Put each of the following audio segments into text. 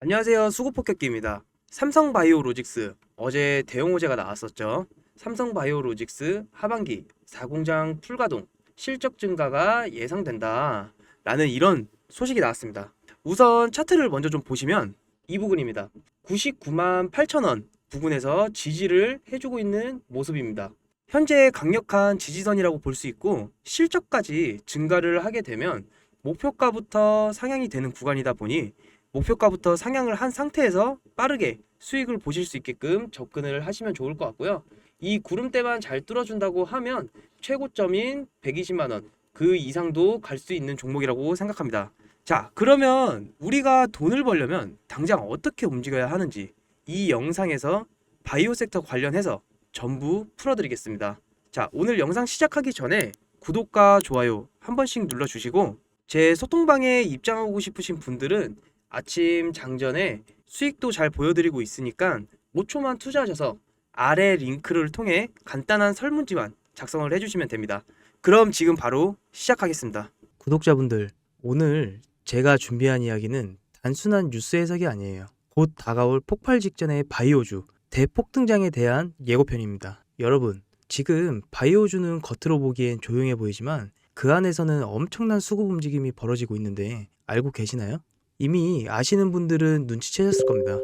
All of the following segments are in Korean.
안녕하세요. 수고폭격기입니다. 삼성바이오로직스 어제 대형 호재가 나왔었죠. 삼성바이오로직스 하반기 4공장 풀가동 실적 증가가 예상된다 라는 이런 소식이 나왔습니다. 우선 차트를 먼저 좀 보시면 이 부분입니다. 99만 8천 원 부근에서 지지를 해주고 있는 모습입니다. 현재 강력한 지지선이라고 볼 수 있고 실적까지 증가를 하게 되면 목표가부터 상향이 되는 구간이다 보니 목표가부터 상향을 한 상태에서 빠르게 수익을 보실 수 있게끔 접근을 하시면 좋을 것 같고요. 이 구름대만 잘 뚫어준다고 하면 최고점인 120만 원, 그 이상도 갈 수 있는 종목이라고 생각합니다. 자, 그러면 우리가 돈을 벌려면 당장 어떻게 움직여야 하는지 이 영상에서 바이오 섹터 관련해서 전부 풀어드리겠습니다. 자, 오늘 영상 시작하기 전에 구독과 좋아요 한 번씩 눌러주시고 제 소통방에 입장하고 싶으신 분들은 아침 장전에 수익도 잘 보여드리고 있으니까 5초만 투자하셔서 아래 링크를 통해 간단한 설문지만 작성을 해주시면 됩니다. 그럼 지금 바로 시작하겠습니다. 구독자분들, 오늘 제가 준비한 이야기는 단순한 뉴스 해석이 아니에요. 곧 다가올 폭발 직전의 바이오주 대폭등장에 대한 예고편입니다. 여러분, 지금 바이오주는 겉으로 보기엔 조용해 보이지만 그 안에서는 엄청난 수급 움직임이 벌어지고 있는데 알고 계시나요? 이미 아시는 분들은 눈치채셨을 겁니다.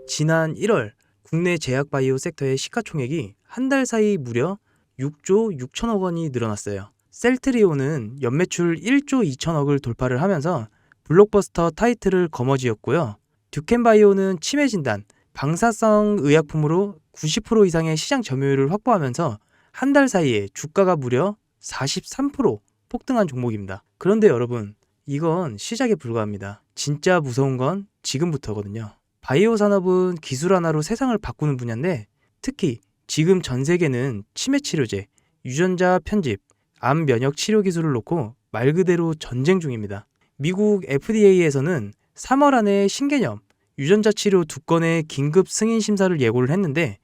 지난 1월 국내 제약바이오 섹터의 시가총액이 한 달 사이 무려 6조 6천억 원이 늘어났어요. 셀트리온은 연매출 1조 2천억을 돌파를 하면서 블록버스터 타이틀을 거머쥐었고요. 듀켄바이오는 치매 진단, 방사성 의약품으로 90% 이상의 시장 점유율을 확보하면서 한 달 사이에 주가가 무려 43% 폭등한 종목입니다. 그런데 여러분, 이건 시작에 불과합니다. 진짜 무서운 건 지금부터거든요. 바이오 산업은 기술 하나로 세상을 바꾸는 분야인데 특히 지금 전 세계는 치매 치료제, 유전자 편집, 암 면역 치료 기술을 놓고 말 그대로 전쟁 중입니다. 미국 FDA에서는 3월 안에 신개념 유전자 치료 2건의 긴급 승인 심사를 예고를 했는데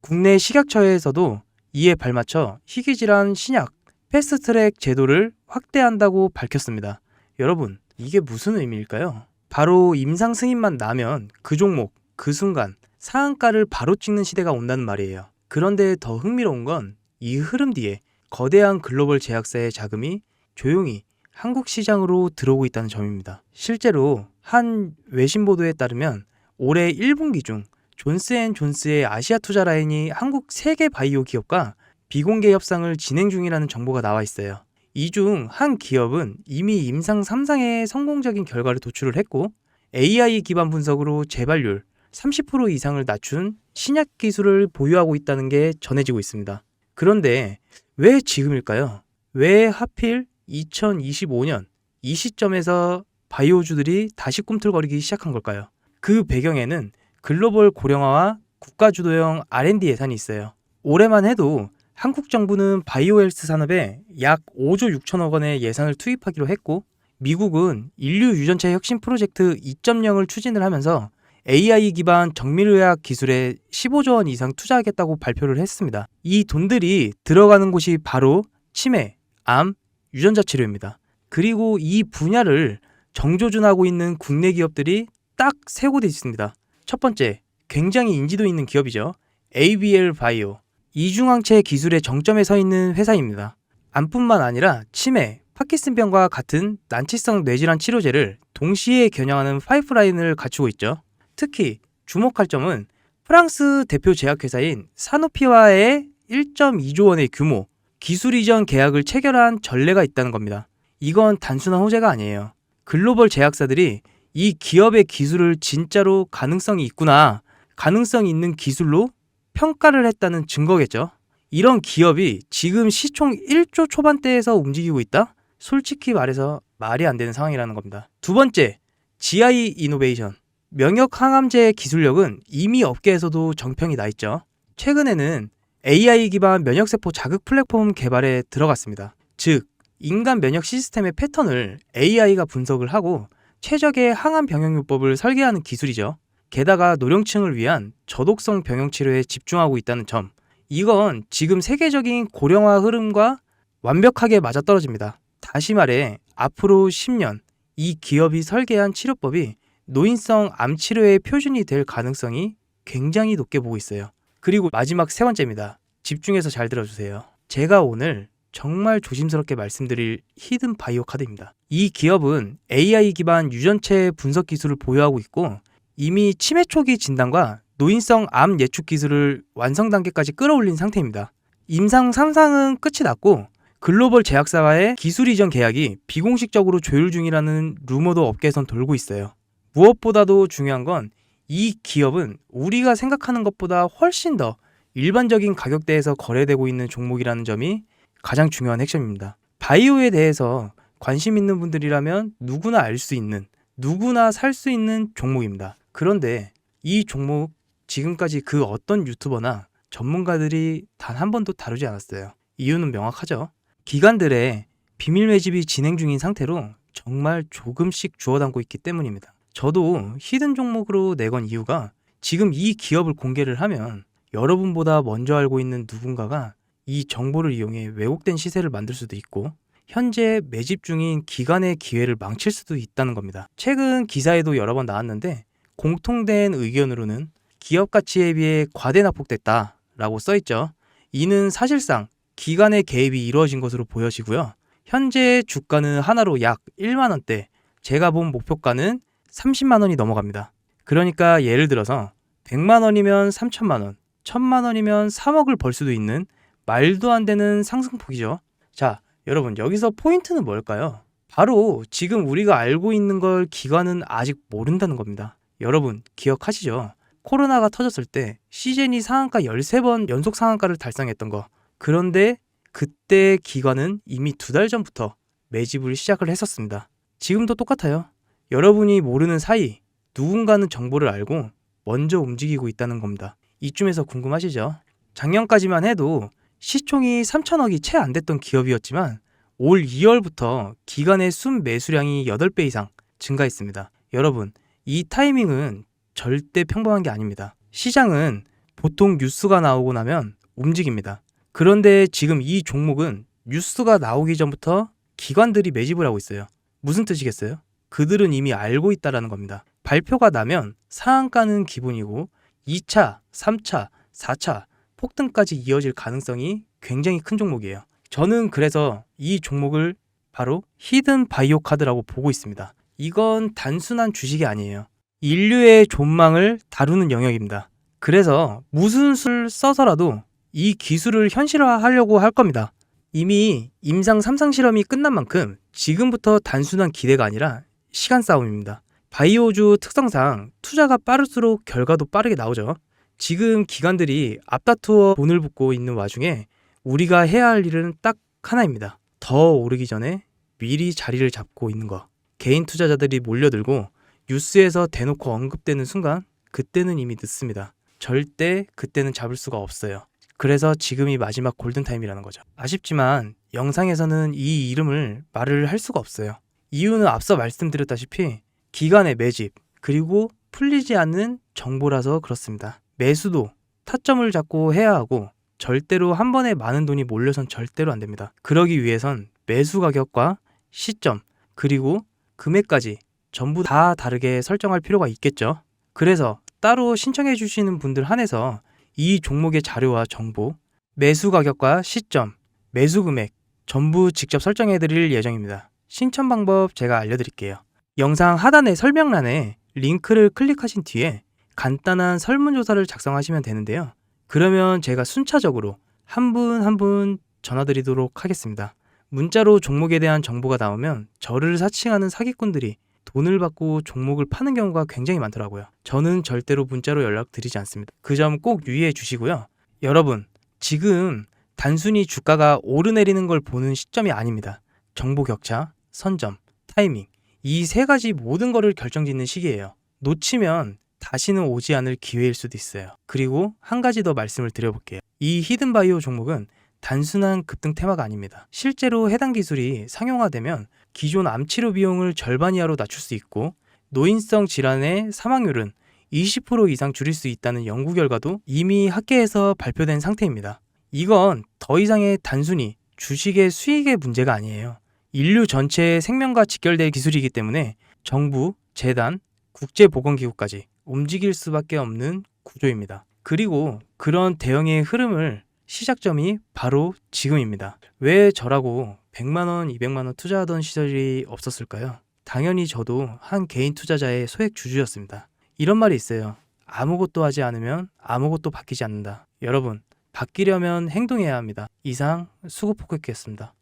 국내 식약처에서도 이에 발맞춰 희귀질환 신약 패스트트랙 제도를 확대한다고 밝혔습니다. 여러분, 이게 무슨 의미일까요? 바로 임상 승인만 나면 그 종목, 그 순간 상한가를 바로 찍는 시대가 온다는 말이에요. 그런데 더 흥미로운 건 이 흐름 뒤에 거대한 글로벌 제약사의 자금이 조용히 한국 시장으로 들어오고 있다는 점입니다. 실제로 한 외신 보도에 따르면 올해 1분기 중 존스앤존스의 아시아 투자 라인이 한국 3개 바이오 기업과 비공개 협상을 진행 중이라는 정보가 나와 있어요. 이 중 한 기업은 이미 임상 3상의 성공적인 결과를 도출을 했고 AI 기반 분석으로 재발률 30% 이상을 낮춘 신약 기술을 보유하고 있다는 게 전해지고 있습니다. 그런데 왜 지금일까요? 왜 하필 2025년 이 시점에서 바이오주들이 다시 꿈틀거리기 시작한 걸까요? 그 배경에는 글로벌 고령화와 국가주도형 R&D 예산이 있어요. 올해만 해도 한국 정부는 바이오 헬스 산업에 약 5조 6천억 원의 예산을 투입하기로 했고 미국은 인류 유전체 혁신 프로젝트 2.0을 추진을 하면서 AI 기반 정밀의학 기술에 15조 원 이상 투자하겠다고 발표를 했습니다. 이 돈들이 들어가는 곳이 바로 치매, 암, 유전자 치료입니다. 그리고 이 분야를 정조준하고 있는 국내 기업들이 딱 3곳에 있습니다. 첫 번째, 굉장히 인지도 있는 기업이죠. ABL 바이오. 이중항체 기술의 정점에 서 있는 회사입니다. 암뿐만 아니라 치매, 파킨슨병과 같은 난치성 뇌질환 치료제를 동시에 겨냥하는 파이프라인을 갖추고 있죠. 특히 주목할 점은 프랑스 대표 제약회사인 사노피와의 1.2조 원의 규모, 기술 이전 계약을 체결한 전례가 있다는 겁니다. 이건 단순한 호재가 아니에요. 글로벌 제약사들이 이 기업의 기술을 진짜로 가능성이 있구나, 가능성 있는 기술로 평가를 했다는 증거겠죠. 이런 기업이 지금 시총 1조 초반대에서 움직이고 있다? 솔직히 말해서 말이 안 되는 상황이라는 겁니다. 두 번째, GI 이노베이션. 면역 항암제 기술력은 이미 업계에서도 정평이 나 있죠. 최근에는 AI 기반 면역세포 자극 플랫폼 개발에 들어갔습니다. 즉, 인간 면역 시스템의 패턴을 AI가 분석을 하고 최적의 항암 병용요법을 설계하는 기술이죠. 게다가 노령층을 위한 저독성 병용 치료에 집중하고 있다는 점, 이건 지금 세계적인 고령화 흐름과 완벽하게 맞아떨어집니다. 다시 말해 앞으로 10년 이 기업이 설계한 치료법이 노인성 암 치료의 표준이 될 가능성이 굉장히 높게 보고 있어요. 그리고 마지막 세 번째입니다. 집중해서 잘 들어주세요. 제가 오늘 정말 조심스럽게 말씀드릴 히든 바이오 카드입니다. 이 기업은 AI 기반 유전체 분석 기술을 보유하고 있고 이미 치매 초기 진단과 노인성 암 예측 기술을 완성 단계까지 끌어올린 상태입니다. 임상 3상은 끝이 났고 글로벌 제약사와의 기술 이전 계약이 비공식적으로 조율 중이라는 루머도 업계에선 돌고 있어요. 무엇보다도 중요한 건 이 기업은 우리가 생각하는 것보다 훨씬 더 일반적인 가격대에서 거래되고 있는 종목이라는 점이 가장 중요한 핵심입니다. 바이오에 대해서 관심 있는 분들이라면 누구나 알 수 있는, 누구나 살 수 있는 종목입니다. 그런데 이 종목 지금까지 그 어떤 유튜버나 전문가들이 단 한 번도 다루지 않았어요. 이유는 명확하죠. 기관들의 비밀 매집이 진행 중인 상태로 정말 조금씩 주워 담고 있기 때문입니다. 저도 히든 종목으로 내건 이유가 지금 이 기업을 공개를 하면 여러분보다 먼저 알고 있는 누군가가 이 정보를 이용해 왜곡된 시세를 만들 수도 있고 현재 매집 중인 기관의 기회를 망칠 수도 있다는 겁니다. 최근 기사에도 여러 번 나왔는데 공통된 의견으로는 기업 가치에 비해 과대 납폭됐다라고 써있죠. 이는 사실상 기관의 개입이 이루어진 것으로 보여지고요. 현재 주가는 하나로 약 1만 원대, 제가 본 목표가는 30만 원이 넘어갑니다. 그러니까 예를 들어서 100만 원이면 3천만 원, 1000만 원이면 3억을 벌 수도 있는 말도 안 되는 상승폭이죠. 자, 여러분 여기서 포인트는 뭘까요? 바로 지금 우리가 알고 있는 걸 기관은 아직 모른다는 겁니다. 여러분 기억하시죠? 코로나가 터졌을 때 시젠이 상한가 13번 연속 상한가를 달성했던 거. 그런데 그때 기관은 이미 2달 전부터 매집을 시작을 했었습니다. 지금도 똑같아요. 여러분이 모르는 사이 누군가는 정보를 알고 먼저 움직이고 있다는 겁니다. 이쯤에서 궁금하시죠? 작년까지만 해도 시총이 3천억이 채 안 됐던 기업이었지만 올 2월부터 기관의 순 매수량이 8배 이상 증가했습니다. 여러분, 이 타이밍은 절대 평범한 게 아닙니다. 시장은 보통 뉴스가 나오고 나면 움직입니다. 그런데 지금 이 종목은 뉴스가 나오기 전부터 기관들이 매집을 하고 있어요. 무슨 뜻이겠어요? 그들은 이미 알고 있다라는 겁니다. 발표가 나면 상한가는 기본이고 2차, 3차, 4차 폭등까지 이어질 가능성이 굉장히 큰 종목이에요. 저는 그래서 이 종목을 바로 히든 바이오 카드라고 보고 있습니다. 이건 단순한 주식이 아니에요. 인류의 존망을 다루는 영역입니다. 그래서 무슨 수를 써서라도 이 기술을 현실화하려고 할 겁니다. 이미 임상 3상 실험이 끝난 만큼 지금부터 단순한 기대가 아니라 시간 싸움입니다. 바이오주 특성상 투자가 빠를수록 결과도 빠르게 나오죠. 지금 기관들이 앞다투어 돈을 붓고 있는 와중에 우리가 해야 할 일은 딱 하나입니다. 더 오르기 전에 미리 자리를 잡고 있는 거. 개인 투자자들이 몰려들고 뉴스에서 대놓고 언급되는 순간 그때는 이미 늦습니다. 절대 그때는 잡을 수가 없어요. 그래서 지금이 마지막 골든타임이라는 거죠. 아쉽지만 영상에서는 이 이름을 말을 할 수가 없어요. 이유는 앞서 말씀드렸다시피 기관의 매집 그리고 풀리지 않는 정보라서 그렇습니다. 매수도 타점을 잡고 해야 하고 절대로 한 번에 많은 돈이 몰려선 절대로 안 됩니다. 그러기 위해선 매수 가격과 시점 그리고 금액까지 전부 다 다르게 설정할 필요가 있겠죠. 그래서 따로 신청해 주시는 분들 한해서 이 종목의 자료와 정보, 매수 가격과 시점, 매수 금액 전부 직접 설정해 드릴 예정입니다. 신청 방법 제가 알려드릴게요. 영상 하단의 설명란에 링크를 클릭하신 뒤에 간단한 설문조사를 작성하시면 되는데요. 그러면 제가 순차적으로 한 분 한 분 전화드리도록 하겠습니다. 문자로 종목에 대한 정보가 나오면 저를 사칭하는 사기꾼들이 돈을 받고 종목을 파는 경우가 굉장히 많더라고요. 저는 절대로 문자로 연락드리지 않습니다. 그 점 꼭 유의해 주시고요. 여러분, 지금 단순히 주가가 오르내리는 걸 보는 시점이 아닙니다. 정보 격차, 선점, 타이밍 이 세 가지 모든 거를 결정짓는 시기예요. 놓치면 다시는 오지 않을 기회일 수도 있어요. 그리고 한 가지 더 말씀을 드려볼게요. 이 히든바이오 종목은 단순한 급등 테마가 아닙니다. 실제로 해당 기술이 상용화되면 기존 암치료 비용을 절반 이하로 낮출 수 있고 노인성 질환의 사망률은 20% 이상 줄일 수 있다는 연구 결과도 이미 학계에서 발표된 상태입니다. 이건 더 이상의 단순히 주식의 수익의 문제가 아니에요. 인류 전체의 생명과 직결될 기술이기 때문에 정부, 재단, 국제보건기구까지 움직일 수밖에 없는 구조입니다. 그리고 그런 대응의 흐름을 시작점이 바로 지금입니다. 왜 저라고 100만원, 200만원 투자하던 시절이 없었을까요? 당연히 저도 한 개인 투자자의 소액 주주였습니다. 이런 말이 있어요. 아무것도 하지 않으면 아무것도 바뀌지 않는다. 여러분, 바뀌려면 행동해야 합니다. 이상 수고포크였습니다.